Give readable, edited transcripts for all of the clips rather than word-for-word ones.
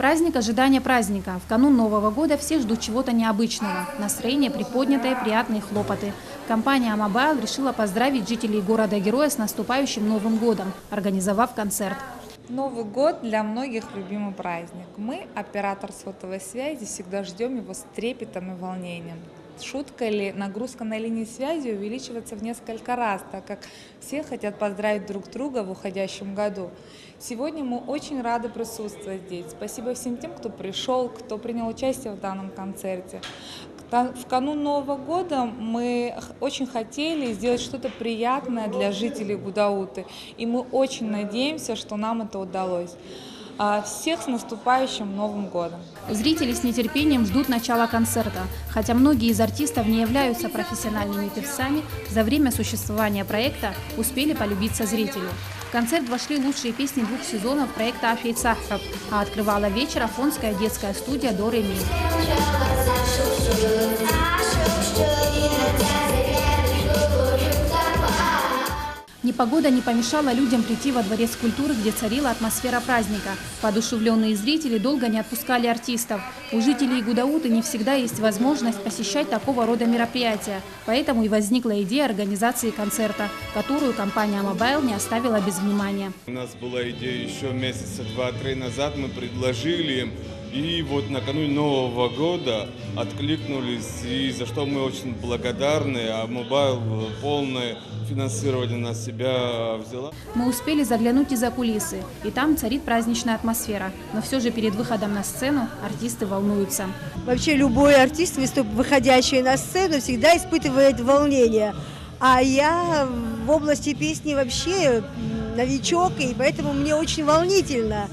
Праздник – ожидание праздника. В канун Нового года все ждут чего-то необычного. Настроение приподнятое, приятные хлопоты. Компания «Амобайл» решила поздравить жителей города-героя с наступающим Новым годом, организовав концерт. Новый год для многих любимый праздник. Мы, оператор сотовой связи, всегда ждем его с трепетом и волнением. Шутка или нагрузка на линии связи увеличивается в несколько раз, так как все хотят поздравить друг друга в уходящем году. Сегодня мы очень рады присутствовать здесь. Спасибо всем тем, кто пришел, кто принял участие в данном концерте. В канун Нового года мы очень хотели сделать что-то приятное для жителей Гудауты, и мы очень надеемся, что нам это удалось. Всех с наступающим Новым годом! Зрители с нетерпением ждут начала концерта. Хотя многие из артистов не являются профессиональными певцами, за время существования проекта успели полюбиться зрителю. В концерт вошли лучшие песни 2 сезонов проекта «Афейт Сахраб», а открывала вечер афонская детская студия «До Ре Ми». Непогода не помешала людям прийти во Дворец культуры, где царила атмосфера праздника. Воодушевленные зрители долго не отпускали артистов. У жителей Гудауты не всегда есть возможность посещать такого рода мероприятия. Поэтому и возникла идея организации концерта, которую компания «Амобайл» не оставила без внимания. У нас была идея еще месяца 2-3 назад, мы предложили им. И вот накануне Нового года откликнулись, и за что мы очень благодарны, а «Амобайл» полное финансирование на себя взяла. Мы успели заглянуть и за кулисы, и там царит праздничная атмосфера. Но все же перед выходом на сцену артисты волнуются. Вообще любой артист, выходящий на сцену, всегда испытывает волнение. А я в области песни вообще новичок, и поэтому мне очень волнительно.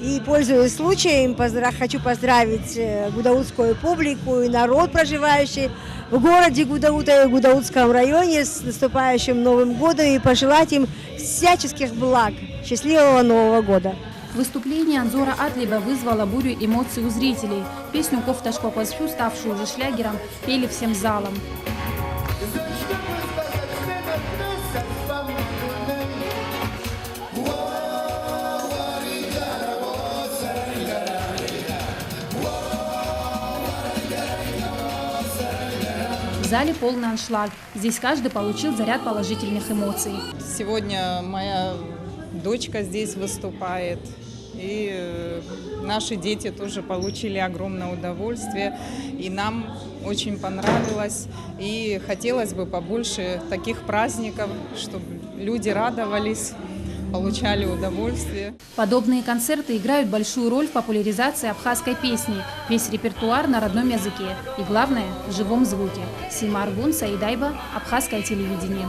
И, пользуясь случаем, хочу поздравить гудаутскую публику и народ, проживающий в городе Гудаута и в Гудаутском районе, с наступающим Новым годом и пожелать им всяческих благ. Счастливого Нового года! Выступление Анзора Атлиба вызвало бурю эмоций у зрителей. Песню «Кофташко Пазфю», ставшую уже шлягером, пели всем залом. В зале полный аншлаг. Здесь каждый получил заряд положительных эмоций. Сегодня моя дочка здесь выступает, и наши дети тоже получили огромное удовольствие. И нам очень понравилось. И хотелось бы побольше таких праздников, чтобы люди радовались, получали удовольствие. Подобные концерты играют большую роль в популяризации абхазской песни. Весь репертуар на родном языке. И главное – в живом звуке. Сима Аргун, Саидайба, Абхазское телевидение.